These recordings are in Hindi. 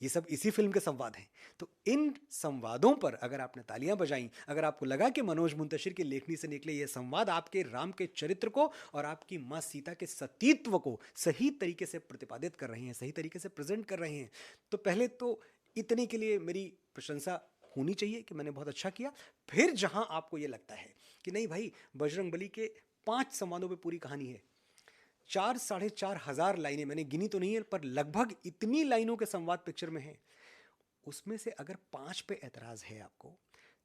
ये सब इसी फिल्म के संवाद हैं। तो इन संवादों पर अगर आपने तालियां बजाई, अगर आपको लगा कि मनोज मुंतशिर की लेखनी से निकले ये संवाद आपके राम के चरित्र को और आपकी माँ सीता के सतीत्व को सही तरीके से प्रतिपादित कर रहे हैं, सही तरीके से प्रेजेंट कर रहे हैं, तो पहले तो इतने के लिए मेरी प्रशंसा होनी चाहिए कि मैंने बहुत अच्छा किया। फिर जहां आपको ये लगता है कि नहीं भाई, बजरंग बली के 5 संवादों पे पूरी कहानी है, 4 साढ़े 4 हजार लाइनें, मैंने गिनी तो नहीं है पर लगभग इतनी लाइनों के संवाद पिक्चर में है, उसमें से अगर 5 पे ऐतराज है आपको,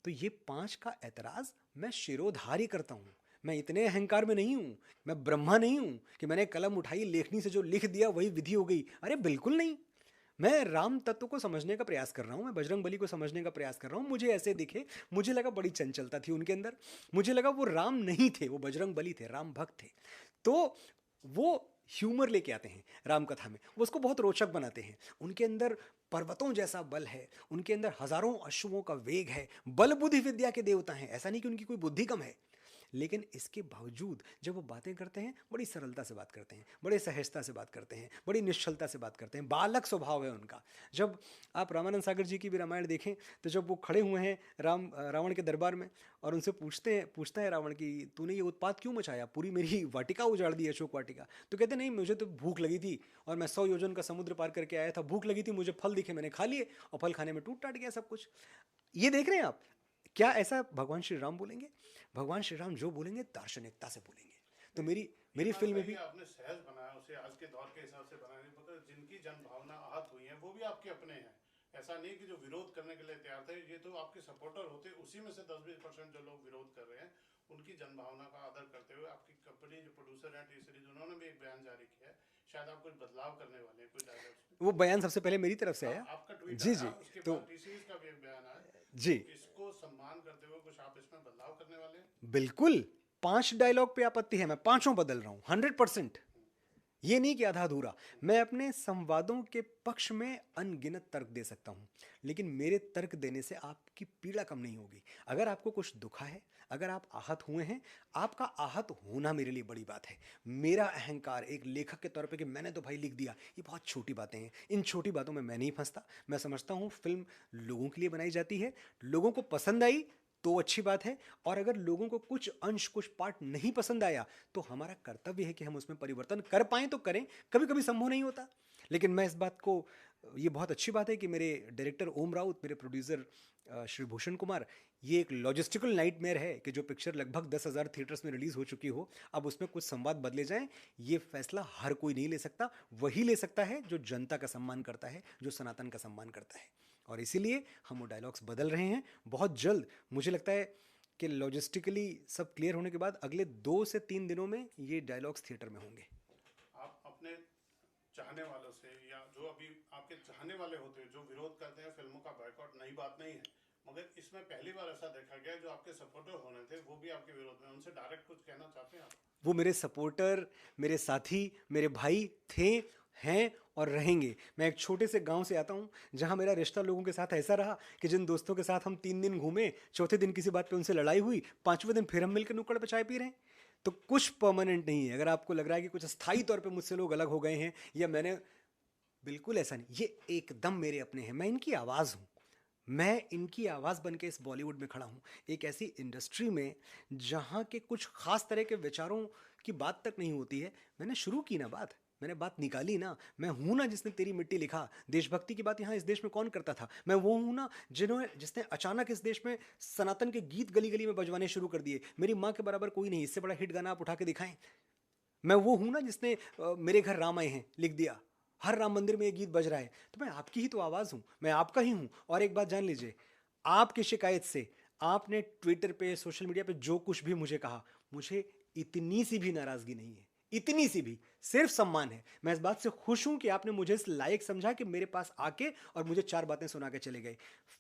तो ये 5 का ऐतराज मैं शिरोधार्य करता हूं। मैं इतने अहंकार में नहीं हूं, मैं ब्रह्मा नहीं हूं कि मैंने कलम उठाई, लेखनी से जो लिख दिया वही विधि हो गई। अरे बिल्कुल नहीं। मैं राम तत्व को समझने का प्रयास कर रहा हूँ, मैं बजरंग बली को समझने का प्रयास कर रहा हूँ। मुझे ऐसे दिखे, मुझे लगा बड़ी चंचलता थी उनके अंदर, मुझे लगा वो राम नहीं थे, वो बजरंग बली थे, राम भक्त थे। तो वो ह्यूमर लेके आते हैं राम कथा में, वो उसको बहुत रोचक बनाते हैं। उनके अंदर पर्वतों जैसा बल है, उनके अंदर हजारों अश्वों का वेग है, बल बुद्धि विद्या के देवता हैं, ऐसा नहीं कि उनकी कोई बुद्धि कम है। लेकिन इसके बावजूद जब वो बातें करते हैं, बड़ी सरलता से बात करते हैं, बड़े सहजता से बात करते हैं, बड़ी निश्चलता से बात करते हैं, बालक स्वभाव है उनका। जब आप रामानंद सागर जी की भी रामायण देखें, तो जब वो खड़े हुए हैं रावण के दरबार में और उनसे पूछता है रावण कि तूने ये उत्पात क्यों मचाया, पूरी मेरी वाटिका उजाड़ दी, अशोक वाटिका। तो कहते नहीं, मुझे तो भूख लगी थी और मैं 100 योजन का समुद्र पार करके आया था, भूख लगी थी, मुझे फल दिखे, मैंने खा लिए और फल खाने में टूट टाट गया सब कुछ। ये देख रहे हैं आप, क्या ऐसा भगवान श्री राम बोलेंगे? भगवान श्री राम जो बोलेंगे दार्शनिकता से बोलेंगे। तो मेरी ये मेरी बात फिल्म में सही भी है, आपने सहज बनाया उसे, आज के दौर के हिसाब से बनाया नहीं, मगर जिनकी जन भावना आहत हुई है वो भी आपके अपने हैं। ऐसा नहीं कि जो विरोध करने के लिए तैयार थे, ये तो आपके सपोर्टर होते, उसी में से 10-20% जो लोग विरोध कर रहे हैं, उनकी जन भावना का आदर करते हुए आपकी कंपनी जो प्रोड्यूसर है टी सीरीज, उन्होंने भी एक बयान जारी किया है। शायद आप कुछ बदलाव करने वाले हैं कुछ डायलॉग्स में। वो बयान सबसे पहले मेरी तरफ से हाँ, आया। आपका ट्वीट जी आया, जी। उसके तो बाद टी सीरीज का भी एक बयान आया। तो जी इसको सम्मान करते हुए कुछ आप इसमें बदलाव करने वाले हैं? बिल्कुल, 5 डायलॉग पे आपत्ति है, मैं पांचों बदल रहा हूं 100%। ये नहीं कि आधा अधूरा। मैं अपने संवादों के पक्ष में अनगिनत तर्क दे सकता हूं, लेकिन मेरे तर्क देने से आपकी पीड़ा कम नहीं होगी। अगर आपको कुछ दुखा है, अगर आप आहत हुए हैं, आपका आहत होना मेरे लिए बड़ी बात है। मेरा अहंकार एक लेखक के तौर पे कि मैंने तो भाई लिख दिया, ये बहुत छोटी बातें हैं। इन छोटी बातों में मैं नहीं फंसता। मैं समझता हूं फिल्म लोगों के लिए बनाई जाती है, लोगों को पसंद आई तो अच्छी बात है, और अगर लोगों को कुछ अंश, कुछ पार्ट नहीं पसंद आया, तो हमारा कर्तव्य है कि हम उसमें परिवर्तन कर पाएं तो करें। कभी कभी संभव नहीं होता, लेकिन मैं इस बात को, ये बहुत अच्छी बात है कि मेरे डायरेक्टर ओम राउत, मेरे प्रोड्यूसर श्री भूषण कुमार, ये एक लॉजिस्टिकल नाइटमेयर है कि जो पिक्चर लगभग 10,000 थिएटर्स में रिलीज हो चुकी हो, अब उसमें कुछ संवाद बदले जाएं। ये फैसला हर कोई नहीं ले सकता, वही ले सकता है जो जनता का सम्मान करता है, जो सनातन का सम्मान करता है। और इसीलिए हम वो डायलॉग्स बदल रहे हैं बहुत जल्द। मुझे लगता है कि लॉजिस्टिकली सब क्लियर होने के बाद अगले 2 से 3 दिनों में ये डायलॉग्स थिएटर में होंगे। आप अपने चाहने वालों से, या जो अभी आपके चाहने वाले होते हैं जो विरोध करते हैं फिल्मों का बायकॉट, नई बात नहीं है, मगर इसमें पहली बार ऐसा देखा गया जो आपके सपोर्टर होने थे वो भी आपके विरोध में, उनसे डायरेक्ट कुछ कहना चाहते हैं आप? वो मेरे सपोर्टर, मेरे साथी, मेरे भाई थे, हैं और रहेंगे। मैं एक छोटे से गांव से आता हूं, जहां मेरा रिश्ता लोगों के साथ ऐसा रहा कि जिन दोस्तों के साथ हम 3 दिन घूमे, चौथे दिन किसी बात पे उनसे लड़ाई हुई, 5वें दिन फिर हम मिलकर नुक्कड़ पे चाय पी रहे हैं। तो कुछ परमानेंट नहीं है। अगर आपको लग रहा है कि कुछ स्थायी तौर पे मुझसे लोग अलग हो गए हैं या मैंने, बिल्कुल ऐसा नहीं। ये एकदम मेरे अपने हैं, मैं इनकी आवाज़ हूँ। मैं इनकी आवाज़ बन के इस बॉलीवुड में खड़ा हूँ, एक ऐसी इंडस्ट्री में जहाँ के कुछ खास तरह के विचारों की बात तक नहीं होती है। मैंने शुरू की ना बात, मैंने बात निकाली ना। मैं हूं ना जिसने तेरी मिट्टी लिखा। देशभक्ति की बात यहाँ इस देश में कौन करता था? मैं वो हूं ना जिसने अचानक इस देश में सनातन के गीत गली गली में बजवाने शुरू कर दिए। मेरी माँ के बराबर कोई नहीं, इससे बड़ा हिट गाना आप उठा के दिखाएं। मैं वो हूं ना जिसने मेरे घर राम आए हैं लिख दिया, हर राम मंदिर में ये गीत बज रहा है। तो मैं आपकी ही तो आवाज़ हूं, मैं आपका ही हूं। और एक बात जान लीजिए, आपकी शिकायत से आपने ट्विटर पे, सोशल मीडिया पे जो कुछ भी मुझे कहा, मुझे इतनी सी भी नाराज़गी नहीं है, इतनी सी भी, सिर्फ सम्मान है। मैं इस बात से खुश हूं कि आपने मुझे इस लायक समझा कि मेरे पास आके और मुझे 4 बातें सुना के चले गए।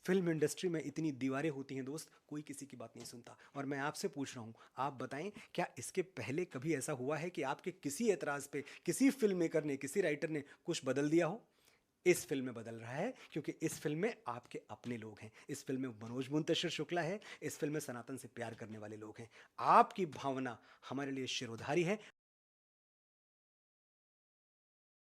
फिल्म इंडस्ट्री में इतनी दीवारें होती हैं दोस्त, कोई किसी की बात नहीं सुनता। और मैं आपसे पूछ रहा हूं, आप बताएं, क्या इसके पहले कभी ऐसा हुआ है कि आपके किसी एतराज़ पे किसी फिल्म मेकर ने, किसी राइटर ने कुछ बदल दिया हो? इस फिल्म में बदल रहा है, क्योंकि इस फिल्म में आपके अपने लोग हैं। इस फिल्म में मनोज मुंतशिर शुक्ला है, इस फिल्म में सनातन से प्यार करने वाले लोग हैं। आपकी भावना हमारे लिए शिरोधारी है।